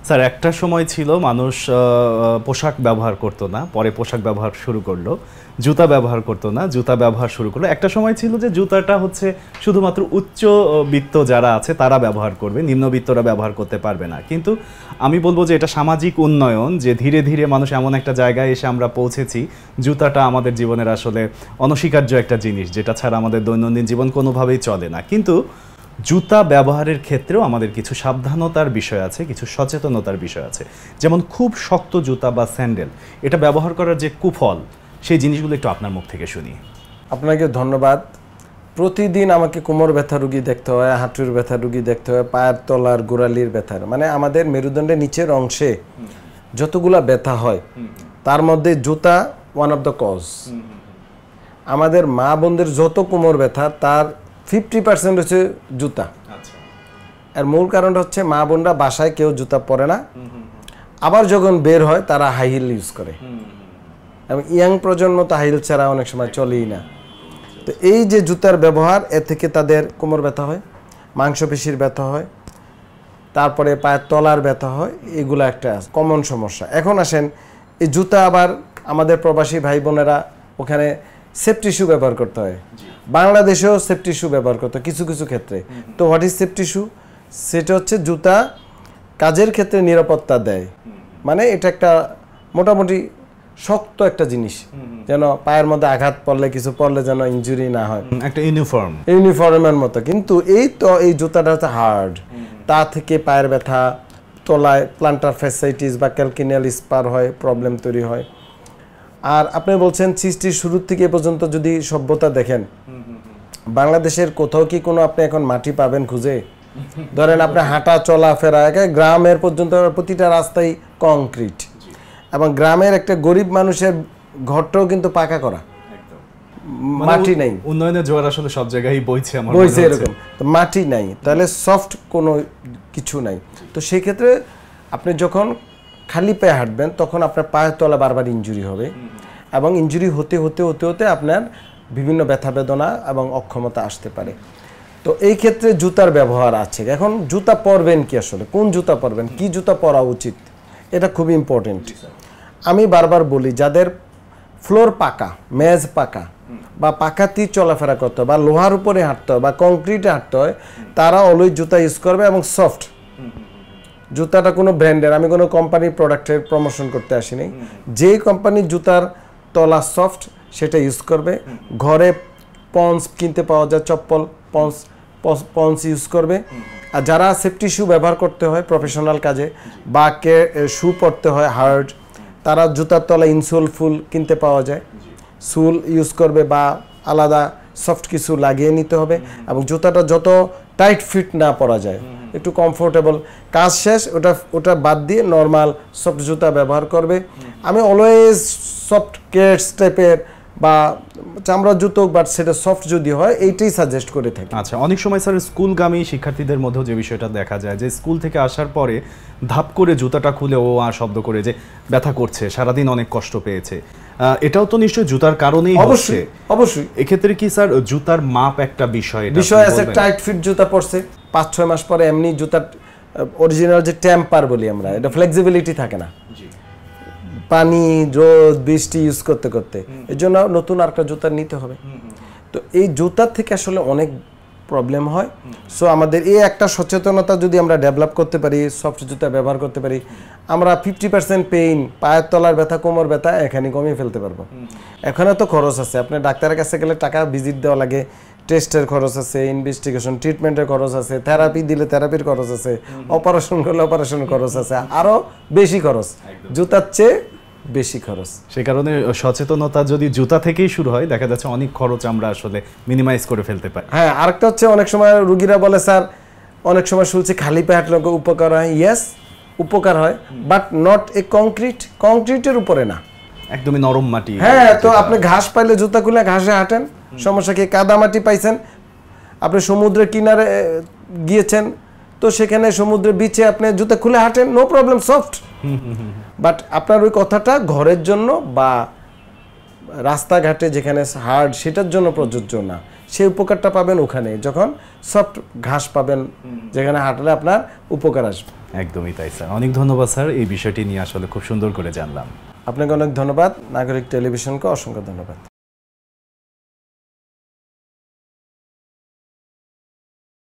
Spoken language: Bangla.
স্যার একটা সময় ছিল মানুষ পোশাক ব্যবহার করতো না, পরে পোশাক ব্যবহার শুরু করলো। জুতা ব্যবহার করতো না, জুতা ব্যবহার শুরু করলো। একটা সময় ছিল যে জুতাটা হচ্ছে শুধুমাত্র উচ্চবিত্ত যারা আছে তারা ব্যবহার করবে, নিম্নবিত্তরা ব্যবহার করতে পারবে না। কিন্তু আমি বলবো যে এটা সামাজিক উন্নয়ন, যে ধীরে ধীরে মানুষ এমন একটা জায়গায় এসে আমরা পৌঁছেছি, জুতাটা আমাদের জীবনের আসলে অনস্বীকার্য একটা জিনিস, যেটা ছাড়া আমাদের দৈনন্দিন জীবন কোনোভাবেই চলে না। কিন্তু জুতা ব্যবহারের ক্ষেত্রেও আমাদের কিছু সাবধানতার বিষয় আছে, কিছু সচেতনতার বিষয় আছে। যেমন খুব শক্ত জুতা বা স্যান্ডেল, এটা ব্যবহার করার যে কুফল, সেই জিনিসগুলো একটু আপনার মুখ থেকে শুনি। আপনাকে ধন্যবাদ। প্রতিদিন আমাকে কোমর ব্যথা রুগী দেখতে হয়, হাঁটুর ব্যথা রুগী দেখতে হয়, পায়ের তলার গোড়ালির ব্যথার, মানে আমাদের মেরুদণ্ডের নিচের অংশে যতগুলা ব্যথা হয় তার মধ্যে জুতা ওয়ান অফ দ্য কজ। আমাদের মা বোনদের যত কোমর ব্যথা তার 50% হচ্ছে জুতা। আর মূল কারণটা হচ্ছে মা বোনরা বাসায় কেউ জুতা পরে না, আবার যখন বের হয় তারা হাই হিল ইউজ করে, এবং ইয়াং প্রজন্ম তো হাই হিল ছাড়া অনেক সময় চলেই না। তো এই যে জুতার ব্যবহার, এ থেকে তাদের কোমর ব্যথা হয়, মাংসপেশির ব্যথা হয়, তারপরে পায়ের তলার ব্যথা হয়, এগুলো একটা কমন সমস্যা। এখন আসেন, এই জুতা আবার আমাদের প্রবাসী ভাই বোনেরা ওখানে সেফটি শু ব্যবহার করতে হয়, বাংলাদেশেও সেফটি শু ব্যবহার করতে কিছু কিছু ক্ষেত্রে। তো হোয়াট ইজ সেফটি শু? সেটা হচ্ছে জুতা কাজের ক্ষেত্রে নিরাপত্তা দেয়, মানে এটা একটা মোটামুটি শক্ত একটা জিনিস, যেন পায়ের মধ্যে আঘাত পড়লে কিছু পড়লে যেন ইনজুরি না হয়, একটা ইউনিফর্মের মতো। কিন্তু এই জুতাটা হচ্ছে হার্ড, তা থেকে পায়ের ব্যথা, তলায় প্লান্টার ফ্যাসাইটিস বা ক্যালকিনিয়াল স্পার হয়, প্রবলেম তৈরি হয়। আর আপনি বলছেন সৃষ্টির শুরু থেকে এ পর্যন্ত যদি সভ্যতা দেখেন, বাংলাদেশের কোথাও কি কোনো আপনি এখন মাটি পাবেন খুঁজে? ধরেন আপনি হাঁটা চলাফেরা, গ্রামের পর্যন্ত প্রতিটা রাস্তায় কংক্রিট, এবং গ্রামের একটা গরিব মানুষের ঘরটাও কিন্তু পাকা করা, মাটি নাই। উন্নয়নের জোয়ার আসলে সব জায়গায় বইছে, এরকম তো মাটি নাই, তাহলে সফট কোনো কিছু নাই। তো সেই ক্ষেত্রে আপনি যখন খালি পায়ে হাঁটবেন তখন আপনার পায়ের তলা বারবার ইনজুরি হবে, এবং ইনজুরি হতে হতে হতে হতে আপনার বিভিন্ন ব্যথা বেদনা এবং অক্ষমতা আসতে পারে। তো এই ক্ষেত্রে জুতার ব্যবহার আছে। এখন জুতা পরবেন কি, আসলে কোন জুতা পরবেন, কি জুতা পরা উচিত, এটা খুবই ইম্পর্টেন্ট। আমি বারবার বলি, যাদের ফ্লোর পাকা, মেজ পাকা বা পাকাতেই চলাফেরা করতে হয়, বা লোহার উপরে হাঁটতে হয়, বা কংক্রিটে হাঁটতে হয়, তারা অলওয়েজ জুতা ইউজ করবে, এবং সফট জুতাটা কোনো ব্র্যান্ডের, আমি কোনো কোম্পানির প্রোডাক্টের প্রমোশন করতে আসিনি, যেই কোম্পানির জুতার তলা সফট সেটা ইউজ করবে। ঘরে পন্স কিনতে পাওয়া যায়, চপ্পল পন্স ইউজ করবে। আর যারা সেফটি শু ব্যবহার করতে হয় প্রফেশনাল কাজে, বা শু পরতে হয় হার্ড, তারা জুতার তলা ইনসোল ফুল কিনতে পাওয়া যায়, সুল ইউজ করবে, বা আলাদা সফট কিছু লাগিয়ে নিতে হবে। এবং জুতাটা যত টাইট ফিট না পরা যায়, একটু কমফোর্টেবল, কাজ শেষ ওটা বাদ দিয়ে নর্মাল সফট জুতা ব্যবহার করবে। আমি অলওয়েজ সফট কেটস টাইপের বা চামড়ার জুতো, বাট সেটা সফট যদি হয়, এইটাই সাজেস্ট করে থাকি। আচ্ছা, অনেক সময় স্যার স্কুলগামী শিক্ষার্থীদের মধ্যেও যে বিষয়টা দেখা যায়, যে স্কুল থেকে আসার পরে ধাপ করে জুতাটা খুলে ও শব্দ করে যে ব্যথা করছে, সারাদিন অনেক কষ্ট পেয়েছে, এটাও তো নিশ্চয়ই জুতার কারণেই হচ্ছে। অবশ্যই এক্ষেত্রে কি স্যার জুতার মাপ একটা বিষয় আছে? টাইট ফিট জুতা পরছে 5-6 মাস পরে এমনি জুতার অরিজিনাল যে টেম্পার বলি আমরা, এটা ফ্লেক্সিবিলিটি থাকে না, পানি রোদ বৃষ্টি ইউজ করতে করতে, এর জন্য নতুন আরেকটা জুতা নিতে হবে। তো এই জুতার থেকে আসলে অনেক প্রবলেম হয়। সো আমাদের এই একটা সচেতনতা যদি আমরা ডেভেলপ করতে পারি, সফট জুতা ব্যবহার করতে পারি, আমরা 50% পেইন, পায়ের তলার ব্যথা, কোমর ব্যথা এখানে কমিয়ে ফেলতে পারবো। এখানে তো খরচ আছে, আপনি ডাক্তারের কাছে গেলে টাকা ভিজিট দেওয়া লাগে, টেস্টের খরচ আছে, ইনভেস্টিগেশন ট্রিটমেন্টের খরচ আছে, থেরাপি দিলে থেরাপির খরচ আছে, অপারেশন করলে অপারেশনের খরচ আছে, আরও বেশি খরচ, জুতার চেয়ে বেশি খরচ। সেই কারণে সচেতনতা যদি জুতা থেকেই শুরু হয়, দেখা যাচ্ছে অনেক খরচ আমরা আসলে মিনিমাইজ করে ফেলতে পারি। হ্যাঁ, আরেকটা হচ্ছে অনেক সময় রুগীরা বলে, স্যার অনেক সময় শুনছি খালি পায়ে হাঁটলে উপকার হয়। ইয়েস, উপকার হয়, বাট নট এ কংক্রিটের উপরে না, একদমই নরম মাটি। হ্যাঁ, তো আপনি ঘাস পাইলে জুতা খুলে ঘাসে হাঁটেন, সমস্যা কি? কাদা মাটি পাইছেন, আপনি সমুদ্রের কিনারে গিয়েছেন, তো সেখানে সমুদ্রের বিচে আপনি জুতা খুলে হাঁটেন, নো প্রবলেম, সফট। বাট আপনার ওই কথাটা ঘরের জন্য বা রাস্তাঘাটে যেখানে হার্ড সেটার জন্য প্রযোজ্য না। সেই উপকারটা পাবেন ওখানে, যখন সফট ঘাস পাবেন যেখানে হাঁটলে আপনার উপকার আসবে। একদমই তাই স্যার, অনেক ধন্যবাদ স্যার, এই বিষয়টি নিয়ে আসলে খুব সুন্দর করে জানলাম। আপনাকে অনেক ধন্যবাদ, নাগরিক টেলিভিশনকে অসংখ্য ধন্যবাদ।